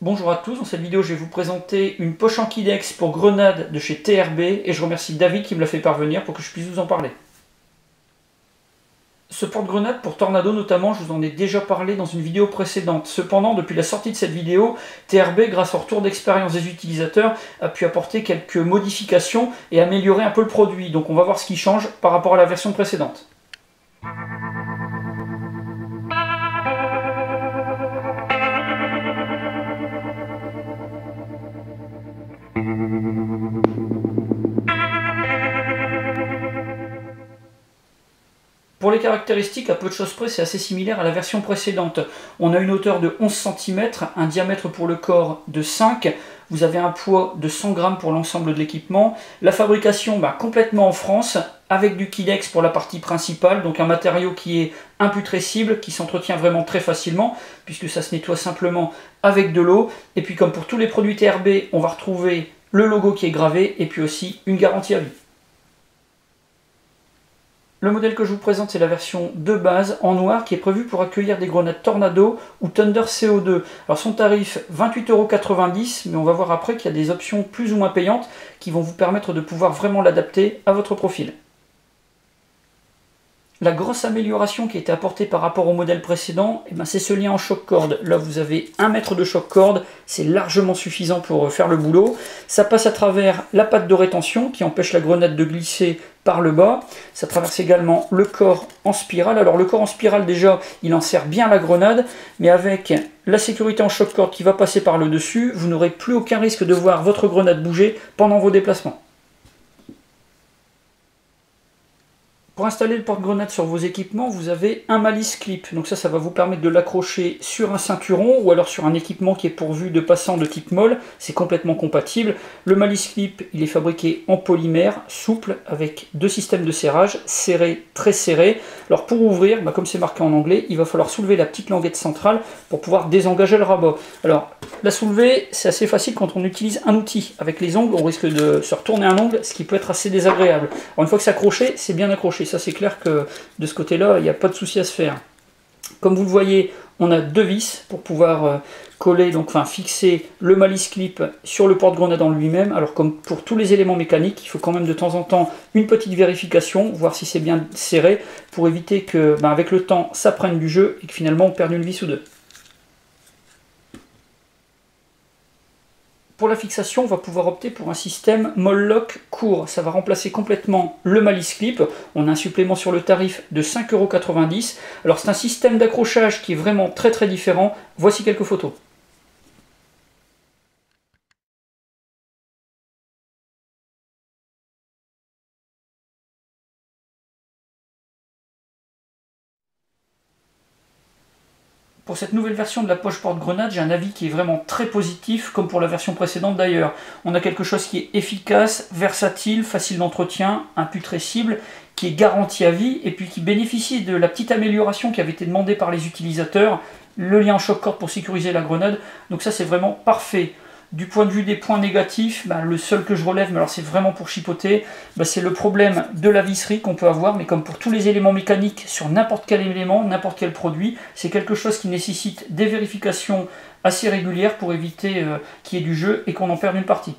Bonjour à tous, dans cette vidéo je vais vous présenter une poche Ankydex pour grenade de chez TRB et je remercie David qui me l'a fait parvenir pour que je puisse vous en parler. Ce porte-grenade pour Tornado notamment, je vous en ai déjà parlé dans une vidéo précédente. Cependant, depuis la sortie de cette vidéo, TRB, grâce au retour d'expérience des utilisateurs, a pu apporter quelques modifications et améliorer un peu le produit. Donc on va voir ce qui change par rapport à la version précédente. Pour les caractéristiques, à peu de choses près, c'est assez similaire à la version précédente. On a une hauteur de 11 cm, un diamètre pour le corps de 5, vous avez un poids de 100 g pour l'ensemble de l'équipement. La fabrication, complètement en France, avec du Kydex pour la partie principale, donc un matériau qui est imputrescible, qui s'entretient vraiment très facilement, puisque ça se nettoie simplement avec de l'eau. Et puis comme pour tous les produits TRB, on va retrouver le logo qui est gravé, et puis aussi une garantie à vie. Le modèle que je vous présente, c'est la version de base en noir qui est prévue pour accueillir des grenades Tornado ou Thunder CO2. Alors son tarif 28,90 €, mais on va voir après qu'il y a des options plus ou moins payantes qui vont vous permettre de pouvoir vraiment l'adapter à votre profil. La grosse amélioration qui a été apportée par rapport au modèle précédent, c'est ce lien en choc corde. Là vous avez 1 mètre de choc corde, c'est largement suffisant pour faire le boulot. Ça passe à travers la patte de rétention qui empêche la grenade de glisser par le bas. Ça traverse également le corps en spirale. Alors le corps en spirale déjà, il enserre bien la grenade, mais avec la sécurité en choc corde qui va passer par le dessus, vous n'aurez plus aucun risque de voir votre grenade bouger pendant vos déplacements. Pour installer le porte-grenade sur vos équipements, vous avez un malice clip. Donc ça va vous permettre de l'accrocher sur un ceinturon ou alors sur un équipement qui est pourvu de passants de type molle. C'est complètement compatible. Le malice clip, il est fabriqué en polymère, souple, avec 2 systèmes de serrage, serré, très serré. Alors pour ouvrir, comme c'est marqué en anglais, il va falloir soulever la petite languette centrale pour pouvoir désengager le rabat. Alors la soulever, c'est assez facile quand on utilise un outil. Avec les ongles, on risque de se retourner un ongle, ce qui peut être assez désagréable. Alors une fois que c'est accroché, c'est bien accroché. Ça c'est clair que de ce côté-là, il n'y a pas de souci à se faire. Comme vous le voyez, on a 2 vis pour pouvoir coller, fixer le malice clip sur le porte-grenade en lui-même. Alors comme pour tous les éléments mécaniques, il faut quand même de temps en temps une petite vérification, voir si c'est bien serré, pour éviter que, avec le temps, ça prenne du jeu et que finalement on perde une vis ou deux. Pour la fixation, on va pouvoir opter pour un système Moll-Lock court. Ça va remplacer complètement le malice clip. On a un supplément sur le tarif de 5,90 €. Alors c'est un système d'accrochage qui est vraiment très très différent. Voici quelques photos. Pour cette nouvelle version de la poche porte-grenade, j'ai un avis qui est vraiment très positif, comme pour la version précédente d'ailleurs. On a quelque chose qui est efficace, versatile, facile d'entretien, imputrescible, qui est garanti à vie, et puis qui bénéficie de la petite amélioration qui avait été demandée par les utilisateurs, le lien en choc corde pour sécuriser la grenade. Donc ça c'est vraiment parfait. Du point de vue des points négatifs, le seul que je relève, mais alors c'est vraiment pour chipoter, c'est le problème de la visserie qu'on peut avoir, mais comme pour tous les éléments mécaniques sur n'importe quel élément, n'importe quel produit, c'est quelque chose qui nécessite des vérifications assez régulières pour éviter qu'il y ait du jeu et qu'on en perde une partie.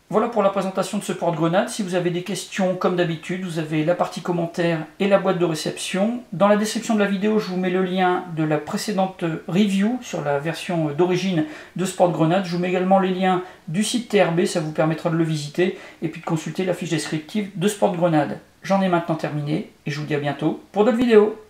Voilà pour la présentation de ce porte-grenade. Si vous avez des questions, comme d'habitude, vous avez la partie commentaires et la boîte de réception. Dans la description de la vidéo, je vous mets le lien de la précédente review sur la version d'origine de ce porte-grenade. Je vous mets également les liens du site TRB, ça vous permettra de le visiter, et puis de consulter la fiche descriptive de ce porte-grenade. J'en ai maintenant terminé, et je vous dis à bientôt pour d'autres vidéos.